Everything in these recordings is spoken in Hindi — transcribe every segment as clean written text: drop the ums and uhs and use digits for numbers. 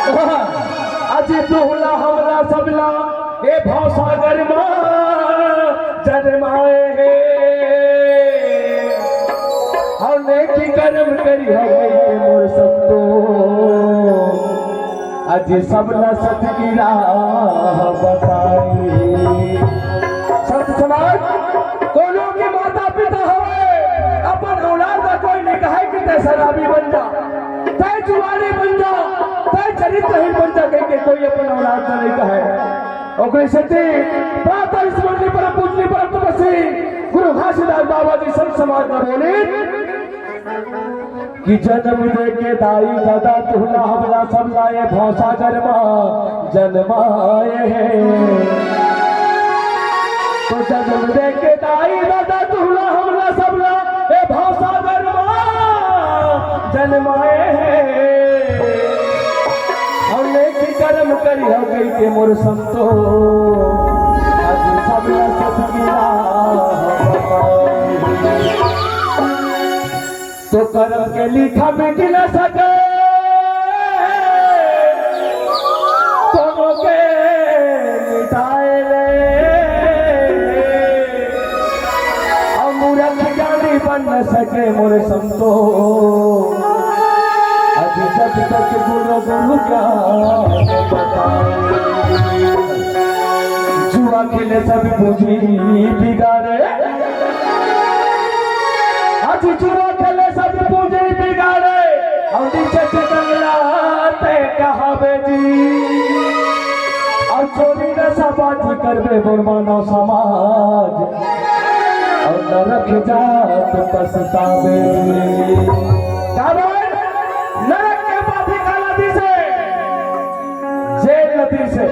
अजी तुहला हमला सबला ए भवसागर जन्माए हे हमने की कर्म करी हो गई के मोर संतो अजी सबला सत की राह बताई। संत समाज दोनों के माता पिता हुए अपन औलाद का कोई नहीं कहे कि तय शराबी बन जा, तय जुआरी बन जा, तय चरित्रहीन बन जा, कह के कोई अपन औलाद का नहीं कहे। और सती प्रातः स्मृति परम पूजनी परम तपस्वी गुरु घासीदास बाबा जी संत समाज में बोले कि जन्म दे के दाई दादा तुहला हमला सब लाए भौसा जन्माए हैं। तो जन्म दे के दाई दादा तुहला हमला सब लाए भौसा जन्माए हैं। हमने की कर्म करी हो गई के मोर संतो आज सब सतगिरा तो कर्म के लिखा मिट न सके दोनों के मिटाए ले और मूर्ख ज्ञानी बन न सके मोर संतो अभी जब तक गुरु गुरु ज्ञान बताए। जुआ खेले सब पूंजी बिगाड़े अजी जुआ खेले सब पूंजी बिगाड़े और नीचे से कंगलाते कहावे जी और चोरी न सबाजी करवे बुरमाना समाज और नरक जात पछतावे। नरक के बाधी का नदी से जेल नदी से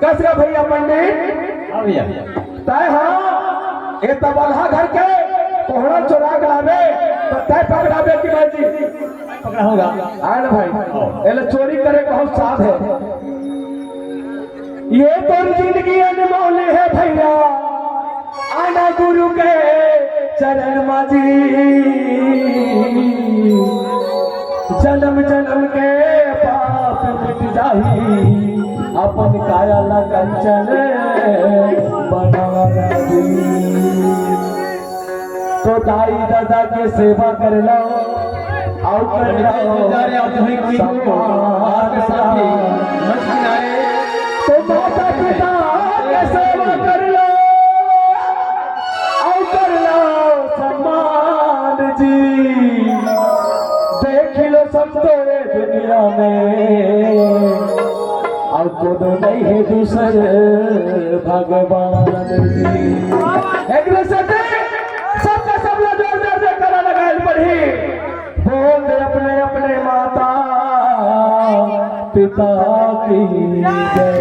कसरा भैया पंडित तय हाँ ये तबलहा घर के कोहड़ा चोरा लावे तो तय पकड़ावे की बात जी पकड़ा होगा आए भाई एले चोरी करे बहुत साथ है। ये तो जिंदगी अनमोल है भैया आना गुरु के चरण माजी जन्म जन्म के पाप मिट जाही अपन काया ला कंचन बना तो दाई दादा के सेवा कर लो और कर लो तो माता पिता के सेवा कर लो और कर लो सम्मान जी। देख लो सब तो दुनिया में और खुद नहीं है दूसरे भगवान जी। एक सबका सब लोग जोर जोर से करा लगाए पढ़ी बोल दे अपने अपने माता पिता की जय।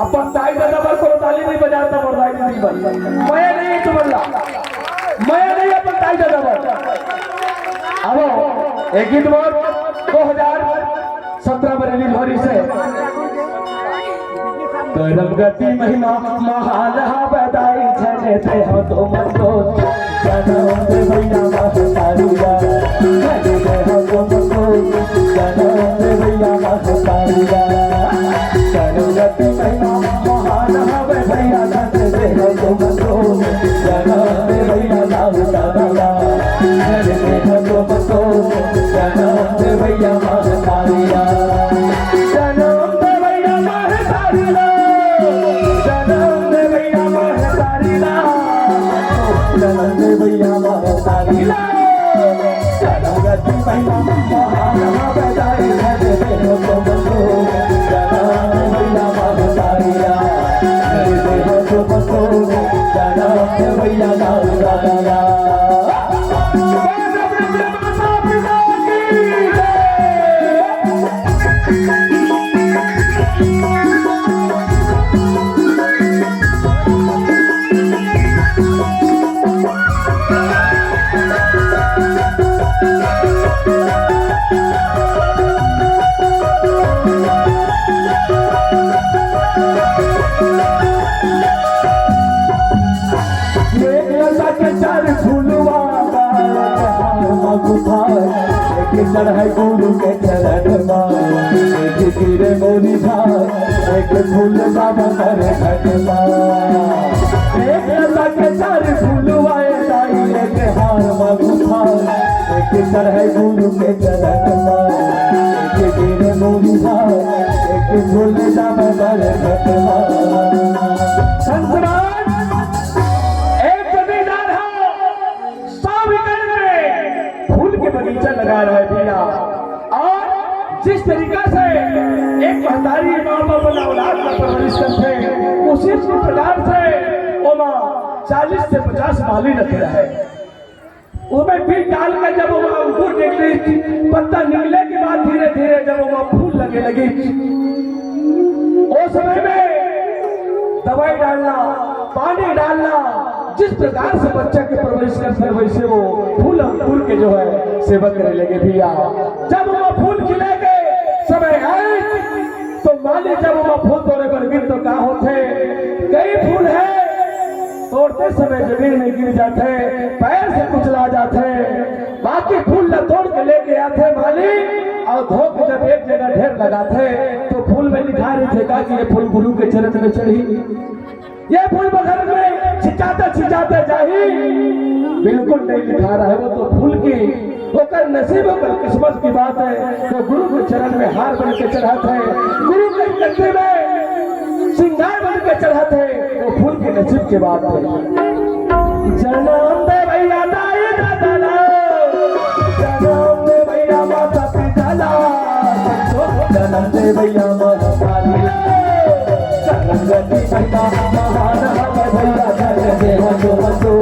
अपन ताई दादा पर को ताली नहीं बजाता और ताई नहीं बजता मैं नहीं समझला मैं नहीं अपन ताई दादा पर अब एक गीत बोल 2017 में रिलीज हो रही से करम गति महिमा महान बधाई छने ते हो तो मन तो जनम दे भैया महतारिया छने ते हो तो मन तो जनम दे भैया महतारिया करम गति महिमा महान बधाई छने ते हो तो मन तो जनम दे भैया महतारिया छने ते हो तो मन तो जनम दे भैया महतारिया भैया महतारिया जनम गति महिमा महान बधाई छने ते हो तो मन तो जनम दे भैया महतारिया छने ते हो तो मन तो जनम दे भैया महतारिया। गुरु के चरण में गिरे मोरी भाई एक फूल बाबा कर घटमा एक लता के चार फूल आए दाई एक हार मगुफा एक चढ़ाई गुरु के चरण में गिरे मोरी भाई एक फूल बाबा कर घटमा संसराज एक जमींदार है 100 एकड़ में फूल के बगीचा लगा रहा है भैया और जिस तरीका से एक महतारी माँ बाप अपना औलाद का परवरिश करते हैं उसी प्रकार से वो माँ 40 से 50 माली रख रहा है उसमें बीज डाल कर जब वो अंकुर निकली पत्ता निकले के बाद धीरे धीरे जब वो फूल लगे लगी उस समय में दवाई डालना पानी डालना जिस प्रकार से बच्चे के परवरिश करते हैं वैसे वो फूल अंकुर के जो है सेवा करने लगे भैया जब वो फूल खिलेंगे समय आए तो माली जब वो फूल तोड़े पर गिर तो क्या होते कई फूल है तोड़ते समय जमीन में गिर जाते पैर से कुचला जाते बाकी फूल न तोड़ के लेके आते माली और धो के जब एक जगह ढेर लगाते तो फूल में लिखा रहे थे कि ये फूल गुरु के चरण में चढ़ी ये फूल बगल में छिचाते जाही बिल्कुल नहीं लिखा रहा है वो तो फूल की होकर नसीब होकर किस्मत की बात है तो गुरु के चरण में हार बन के चढ़ाते हैं गुरु के कंधे में सिंगार बन के चढ़ाते हैं वो फूल के नसीब की बात है जन्म दे भैया दाई दादा जन्म दे भैया माता पिता ला जन्म दे भैया माता पिता संगति पिता महान है भैया धन दे हो तो बंधु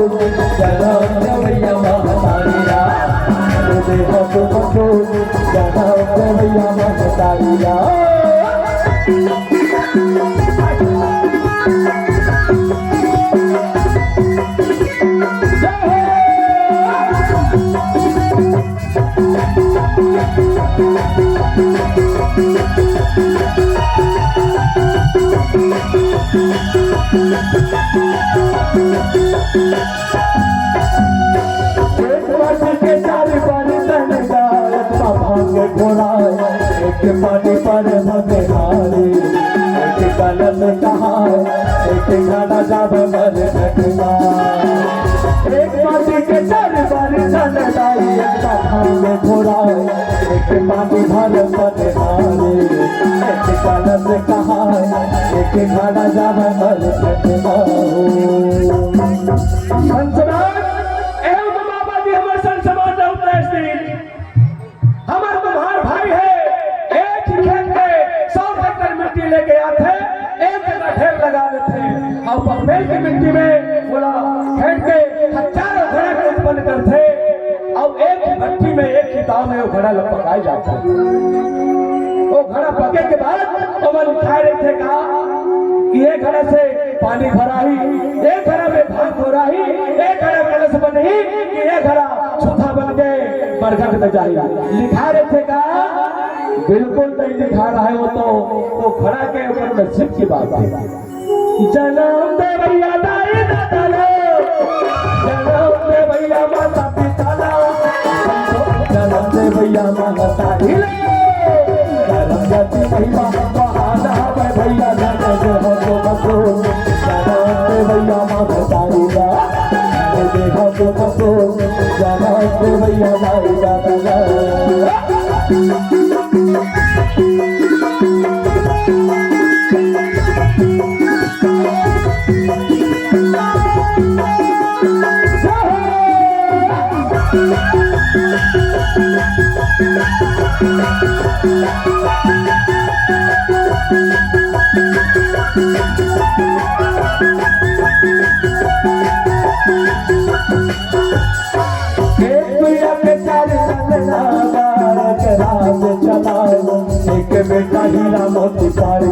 जन्म दे भैया माता पिता दे हो तो बंधु जन्म दे भैया माता पिता एक पानी पर भगे हारे एक कलम कहा एक गाना जाब मर घटना एक पानी के चार बार सन लाई एक भांगे घोड़ा एक पानी भर भगे हारे एक कलम कहा एक गाना जाब मर घटना संसराज एवं बाबा जी हमारे संसमाज उपस्थित हमारे तुम्हार भाई है एक ही खेत में 100 हेक्टेयर मिट्टी लेके आते एक जगह ढेर लगा देते और पकमेल की मिट्टी में बोला फेंक के हजारों घड़ा को उत्पन्न करते और एक ही भट्टी में एक ही दाव में वो घड़ा पकाया जाता है वो घड़ा पके के बाद वो मन खाए रहे थे कहा कि एक घड़ा से पानी भरा ही एक घड़ा में भाग हो रहा ही एक घड़ा कलश बन ही कि एक घड़ा छुथा बन के बरगद में जाएगा लिखा रहे थे का बिल्कुल नहीं लिखा रहा है वो खड़ा के ऊपर नसीब की बात है जन्म दे भैया दाई दादा जन्म दे भैया माता पिता जन्म दे भैया माता जन्म जाति भैया बहाना है भैया जन्म दे हो तो बसो जन्म दे भैया माता दे हो तो बसो जन्म दे भैया दाई दादा एक बेटा हीरा मोती पारी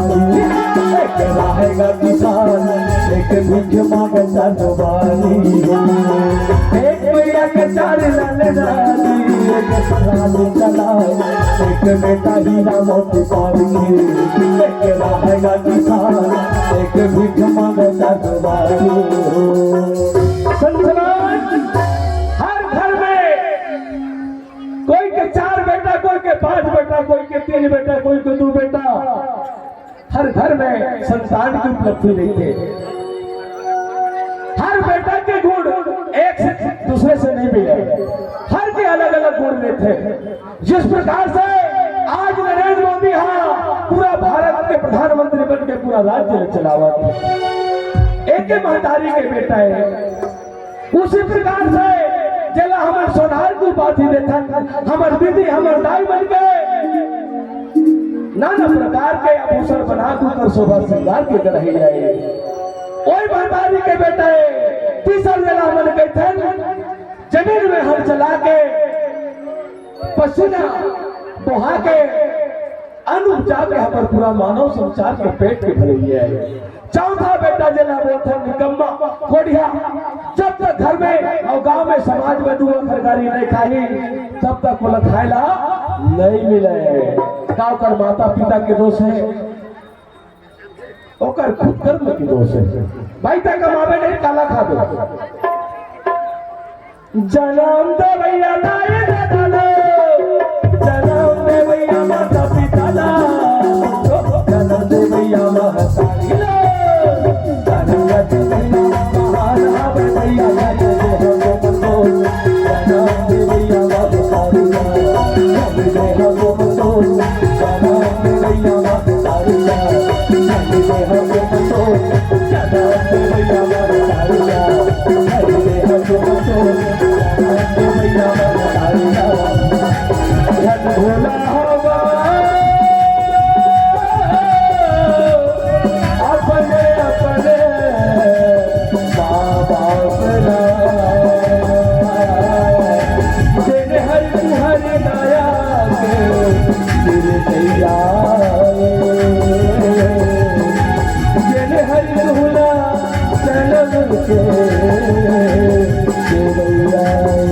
एक रहेगा किसान एक भीख मांगे सरवानी एक भैया के चार लाली एक रानी चलाए एक बेटा हीरा मोती पारी एक रहेगा किसान एक भीख मांगे सरवानी संसराज हर घर में कोई के 4 बेटा कोई के के लिए बेटा, कोई को दो बेटा। हर घर में संतान की उपलब्धि रहती है। हर बेटा के गुण एक से दूसरे से नहीं मिले, हर के अलग अलग गुण रहते हैं। जिस प्रकार से आज नरेंद्र मोदी पूरा भारत के प्रधानमंत्री बन के पूरा राज्य चलावा, एक ही महतारी के बेटा है, उसी प्रकार से जला हमारे सोनार को उपाधि देता, हमारे दीदी हमारे दाई बन गए, नाना प्रकार के आभूषण बना कर शोभा श्रृंगार के रही जाए। वही महतारी के बेटा है, तीसरा जला मन गए थे, जमीन में हल चला के पसीना बहा के अन्न उपजा के यहाँ पर पूरा मानव संसार के पेट के भरे है। चौथा बेटा जला वो था निकम्मा कोढ़िया, जब तक घर में और गांव में समाज में दुआ खरगारी नहीं खाई, तब तक वो खायला नहीं मिले। गाँव कर माता पिता के दोष है, ओकर खुद कर्म की दोष है। भाई तक कमावे नहीं काला खा दो। जन्म दे भैया दाई दादा लो, जन्म दे भैया माता पिता लो, जन्म दे भैया महतारी लो, जन्म दे भैया महाराज भैया जन्म दे हमको जन्म दे भैया महतारी लो, जन्म दे हमको जन्म दे भैया महतारी लो, जन्म दे हमको जन्म दे भैया महतारी लो, जन्म दे हमको भोला होगा अपने अपने माँ बाप तेरे हर हर गाया के तेरे दैया, तेरे हर भोला चल के दैया।